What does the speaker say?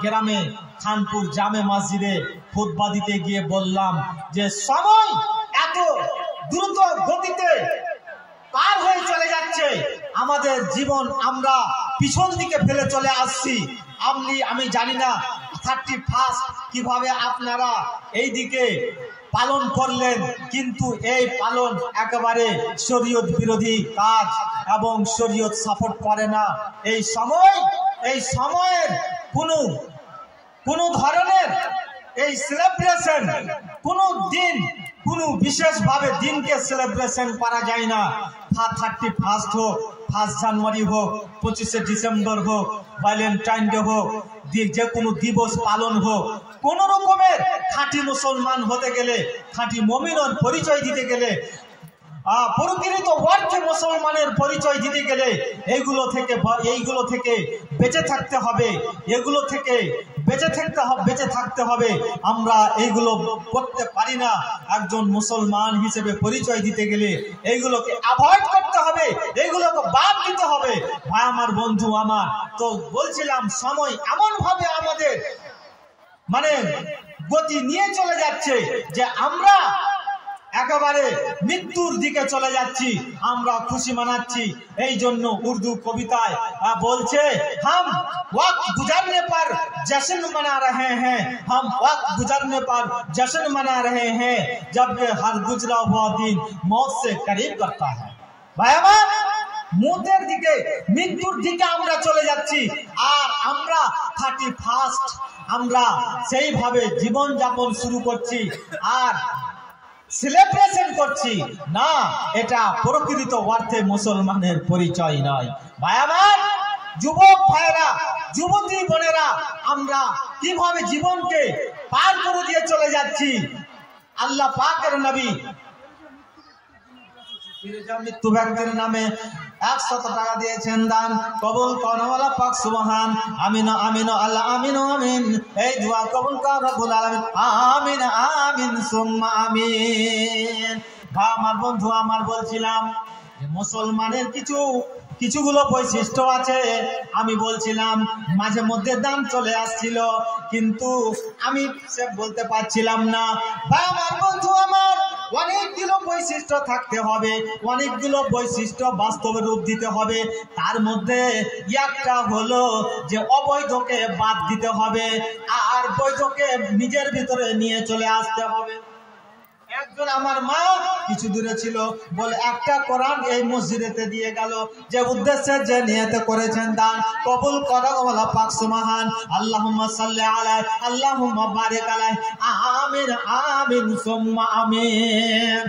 গ্রামে খানপুর জামে মসজিদে খুতবা দিতে গিয়ে বললাম যে সময় এত দ্রুত গতিতে পার হয়ে চলে যাচ্ছে, আমাদের জীবন আমরা পিছন দিকে ফেলে চলে আসছি। আমি জানি না 31 কিভাবে আপনারা এই দিকে পালন করলেন, কিন্তু এই পালন একেবারে শরীয়ত বিরোধী কাজ এবং শরীয়ত সাপোর্ট করে না। এই সময়ের কোনো ধরনের এই সেলিব্রেশন কোনো দিন কোনো বিশেষভাবে দিনকে সেলিব্রেশন করা যায় না। 31 হোক, 1 জানুয়ারি হোক, 25 ডিসেম্বর হোক, ভ্যালেন্টাইন ডে হোক, যে কোনো দিবস পালন হোক, কোন রকমের খাঁটি মুসলমান হতে গেলে, খাঁটি মুমিনের পরিচয় দিতে গেলে, প্রকৃত অর্থে মুসলমানের পরিচয় দিতে গেলে এইগুলো থেকে বেঁচে থাকতে হবে, এগুলো থেকে বেঁচে থাকতে হবে। আমরা এইগুলো করতে পারি না। একজন মুসলমান হিসেবে পরিচয় দিতে গেলে এইগুলোকে অ্যাভয়েড করতে হবে, এইগুলোকে বাদ দিতে হবে। ভাই আমার, বন্ধু আমার, তো বলছিলাম সময় এমন ভাবে আমাদের গতি নিয়ে চলে যাচ্ছে যে আমরা একেবারে মৃত্যুর দিকে চলে যাচ্ছি, আমরা খুশি মানাচ্ছি। এই জন্য উর্দু কবিতায় বলছে, हम वक्त गुजरने पर जश्न मना रहे हैं, हम वक्त गुजरने पर जश्न मना रहे हैं, जबकि हर गुजरा हुआ दिन मौत से करीब करता है। भाई আমার, মৃত্যুর দিকে আমরা চলে যাচ্ছি, আর আমরা 31 আমরা সেইভাবে জীবন যাপন শুরু করছি আর সেলিব্রেশন করছি না। এটা প্রকৃত অর্থে মুসলমানের পরিচয় নয়। ভাই আমার, যুবক ভাইরা, যুবতী বোনেরা, আমরা কিভাবে জীবনকে পার করে দিয়ে চলে যাচ্ছি। আল্লাহ পাকের নবী মৃত্যু ব্যক্তির নামে 100 টাকা দিয়েছেন দান, কবুল করো আল্লাহ পাক সুবহান। আমিন আমিন আল্লাহ আমিন আমিন। এই দোয়া কবুল কর রব্বুল আলামিন। আমিন আমিন সুম্মা আমিন। আমার বন্ধু আমার, বলছিলাম যে মুসলমানের কিছুগুলো বৈশিষ্ট্য আছে। আমি বলছিলাম মাঝে মধ্যে দাম চলে আসছিল, কিন্তু আমি সে বলতে পারছিলাম না। ভাই আমার, বন্ধু আমার, অনেকগুলো বৈশিষ্ট্য থাকতে হবে, অনেকগুলো বৈশিষ্ট্য বাস্তবে রূপ দিতে হবে। তার মধ্যে একটা হলো যে অবৈধকে বাদ দিতে হবে আর বৈধকে নিজের ভিতরে নিয়ে চলে আসতে হবে। একজন আমার মা কিছু দূরে ছিল, বলে একটা কোরআন এই মসজিদেতে দিয়ে গেল, যে উদ্দেশ্যে যে নিয়ত করেছেন দান কবুল করো আল্লাহ পাক সুবহান। আল্লাহুম্মা সাল্লি আলাইহি আল্লাহুম্মা বারিক আলাইহি। আমিন আমিন সুম্মা আমিন।